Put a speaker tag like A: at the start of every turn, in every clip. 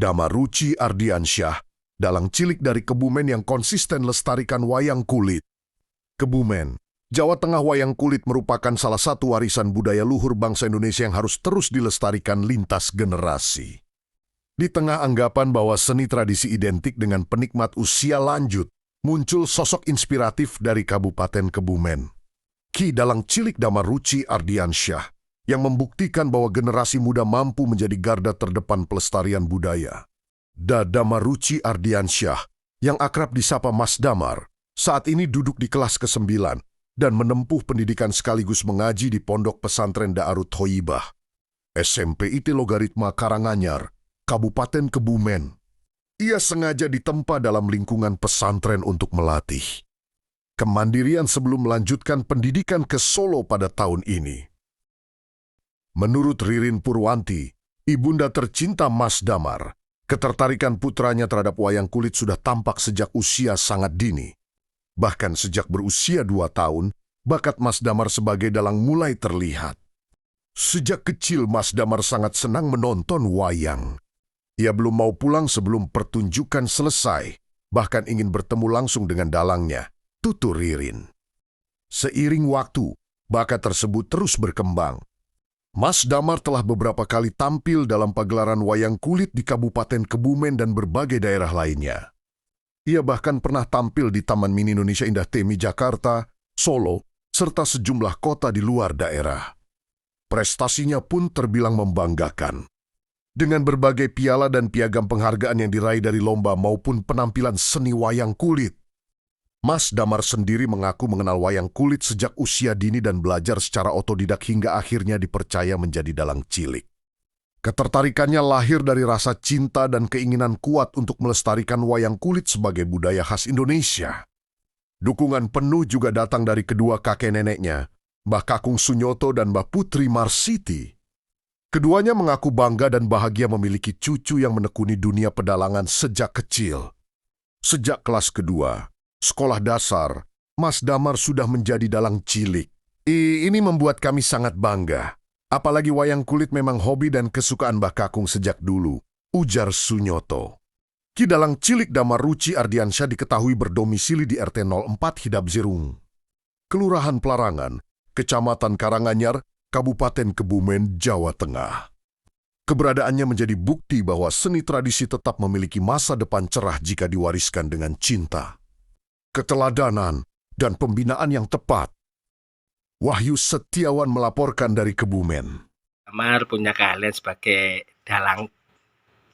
A: Damaruci Ardiansyah, dalang cilik dari Kebumen yang konsisten lestarikan wayang kulit. Kebumen, Jawa Tengah, wayang kulit merupakan salah satu warisan budaya luhur bangsa Indonesia yang harus terus dilestarikan lintas generasi. Di tengah anggapan bahwa seni tradisi identik dengan penikmat usia lanjut, muncul sosok inspiratif dari Kabupaten Kebumen. Ki Dalang Cilik Damaruci Ardiansyah, yang membuktikan bahwa generasi muda mampu menjadi garda terdepan pelestarian budaya. Damaruci Ardiansyah, yang akrab disapa Mas Damar, saat ini duduk di kelas ke-9 dan menempuh pendidikan sekaligus mengaji di Pondok Pesantren Daarut Thoyibah, SMP IT Logaritma Karanganyar, Kabupaten Kebumen. Ia sengaja ditempa dalam lingkungan pesantren untuk melatih kemandirian sebelum melanjutkan pendidikan ke Solo pada tahun ini. Menurut Ririn Purwanti, ibunda tercinta Mas Damar, ketertarikan putranya terhadap wayang kulit sudah tampak sejak usia sangat dini. Bahkan sejak berusia 2 tahun, bakat Mas Damar sebagai dalang mulai terlihat. Sejak kecil Mas Damar sangat senang menonton wayang. Ia belum mau pulang sebelum pertunjukan selesai, bahkan ingin bertemu langsung dengan dalangnya, tutur Ririn. Seiring waktu, bakat tersebut terus berkembang. Mas Damar telah beberapa kali tampil dalam pagelaran wayang kulit di Kabupaten Kebumen dan berbagai daerah lainnya. Ia bahkan pernah tampil di Taman Mini Indonesia Indah Temi Jakarta, Solo, serta sejumlah kota di luar daerah. Prestasinya pun terbilang membanggakan. Dengan berbagai piala dan piagam penghargaan yang diraih dari lomba maupun penampilan seni wayang kulit, Mas Damar sendiri mengaku mengenal wayang kulit sejak usia dini dan belajar secara otodidak hingga akhirnya dipercaya menjadi dalang cilik. Ketertarikannya lahir dari rasa cinta dan keinginan kuat untuk melestarikan wayang kulit sebagai budaya khas Indonesia. Dukungan penuh juga datang dari kedua kakek neneknya, Mbah Kakung Sunyoto dan Mbah Putri Marsiti. Keduanya mengaku bangga dan bahagia memiliki cucu yang menekuni dunia pedalangan sejak kecil. Sejak kelas kedua, sekolah dasar, Mas Damar sudah menjadi dalang cilik. Ini membuat kami sangat bangga. Apalagi wayang kulit memang hobi dan kesukaan Mbah Kakung sejak dulu, ujar Sunyoto. Ki Dalang Cilik Damaruci Ardiansyah diketahui berdomisili di RT 04 Hidapzirung, Kelurahan Pelarangan, Kecamatan Karanganyar, Kabupaten Kebumen, Jawa Tengah. Keberadaannya menjadi bukti bahwa seni tradisi tetap memiliki masa depan cerah jika diwariskan dengan cinta, keteladanan, dan pembinaan yang tepat. Wahyu Setiawan melaporkan dari Kebumen.
B: Damar punya keahlian sebagai dalang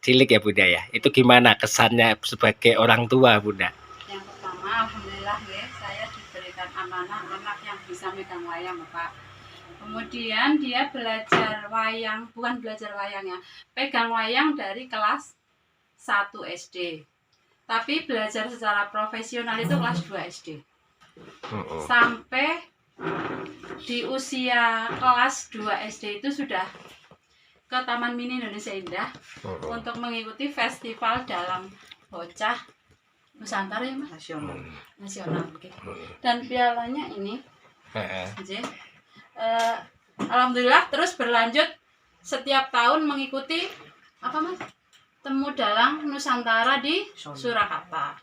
B: cilik ya Bunda ya. Itu gimana kesannya sebagai orang tua Bunda?
C: Yang pertama, alhamdulillah ya, saya diberikan amanah anak yang bisa megang wayang Pak. Kemudian dia belajar wayang, bukan belajar wayangnya, pegang wayang dari kelas 1 SD. Tapi belajar secara profesional itu kelas 2 SD. Sampai di usia kelas 2 SD itu sudah ke Taman Mini Indonesia Indah untuk mengikuti festival dalang bocah Nusantara ya Mas? Nasional. Okay. Dan pialanya ini, alhamdulillah terus berlanjut setiap tahun mengikuti apa Mas? Temu Dalang Nusantara di Surakarta.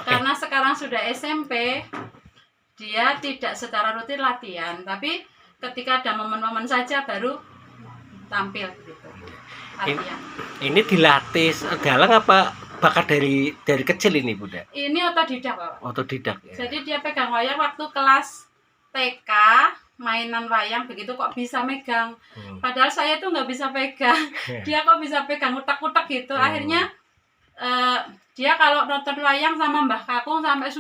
C: Karena sekarang sudah SMP, dia tidak secara rutin latihan, tapi ketika ada momen-momen saja baru tampil gitu. Latihan.
B: Ini dilatih dalang apa bakat dari kecil ini Bunda?
C: Ini otodidak Pak.
B: Otodidak ya.
C: Jadi dia pegang wayang waktu kelas TK, mainan wayang begitu kok bisa megang. Padahal saya tuh nggak bisa pegang. Dia kok bisa pegang utak-utak gitu. Akhirnya dia kalau nonton wayang sama Mbah Kakung sampai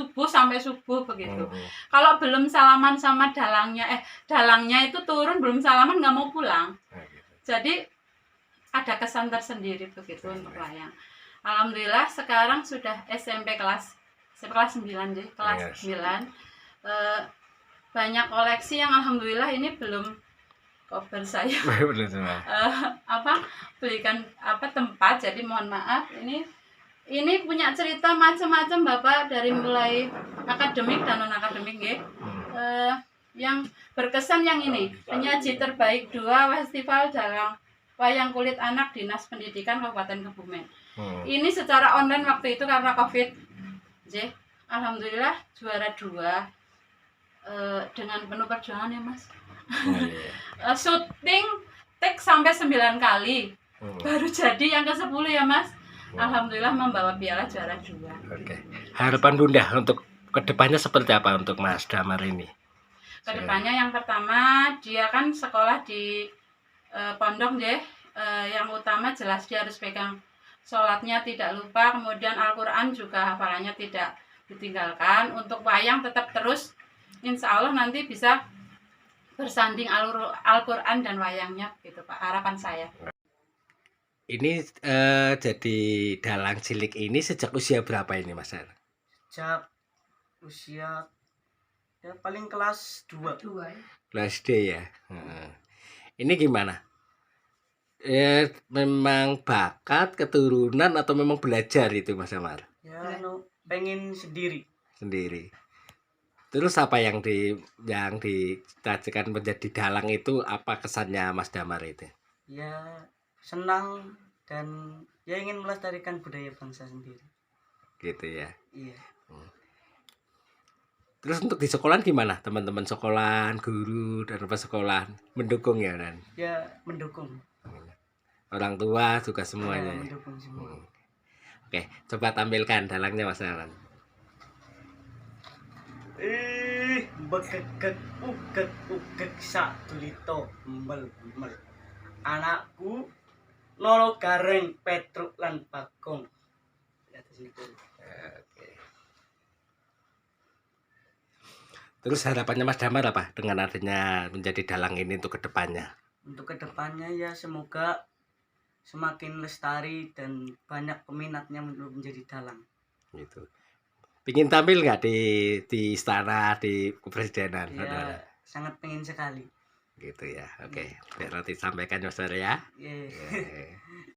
C: subuh begitu. Kalau belum salaman sama dalangnya itu turun belum salaman nggak mau pulang. Jadi ada kesan tersendiri begitu untuk wayang. Alhamdulillah sekarang sudah SMP kelas 9 deh, kelas 9. Banyak koleksi yang alhamdulillah ini belum cover saya. Belikan tempat, jadi mohon maaf ini punya cerita macam-macam Bapak, dari mulai akademik dan non akademik ya. Yang berkesan yang ini penyaji terbaik 2 festival dalang wayang kulit anak Dinas Pendidikan Kabupaten Kebumen.
B: Hmm.
C: Ini secara online waktu itu karena Covid. Alhamdulillah juara 2 dengan penuh perjuangan ya Mas.
B: Oh, iya.
C: Syuting take sampai 9 kali. Baru jadi yang ke-10 ya Mas. Alhamdulillah membawa piala juara 2.
B: Oke. Harapan Bunda untuk kedepannya seperti apa untuk Mas Damar ini?
C: Kedepannya yang pertama dia kan sekolah di pondok yang utama jelas dia harus pegang sholatnya tidak lupa, kemudian Al-Quran juga hafalannya tidak ditinggalkan. Untuk wayang tetap terus, insya Allah nanti bisa bersanding Al-Quran dan wayangnya gitu Pak, harapan saya.
B: Ini jadi dalang cilik ini sejak usia berapa ini Mas?
D: Sejak usia ya paling kelas 2.
B: Kelas D ya. Ini gimana? Memang bakat, keturunan atau memang belajar itu Mas Damar?
D: Ya pengen sendiri.
B: Terus apa yang dicita-citakan menjadi dalang itu, apa kesannya Mas Damar itu?
D: Ya senang dan ya ingin melestarikan budaya bangsa sendiri.
B: Gitu ya.
D: Iya.
B: Terus untuk di sekolahan gimana? Teman-teman sekolahan, guru dan apa sekolahan mendukung ya dan?
D: Ya mendukung.
B: Orang tua juga semuanya.
D: Ya, mendukung semua.
B: Oke, coba tampilkan dalangnya Mas Damar.
D: Begegek ugek sak tulito embel. Anakku Nolo Gareng Petruk lan Bagong. Ya
B: Oke. Terus harapannya Mas Damar apa dengan adanya menjadi dalang ini untuk kedepannya?
D: Untuk kedepannya ya semoga semakin lestari dan banyak peminatnya untuk menjadi dalang.
B: Gitu. Pingin tampil nggak di istana, di kepresidenan?
D: Ya, sangat pengen sekali.
B: Gitu ya. Oke, biar nanti sampaikan Mas Damar ya.
D: Yeah.
B: Oke.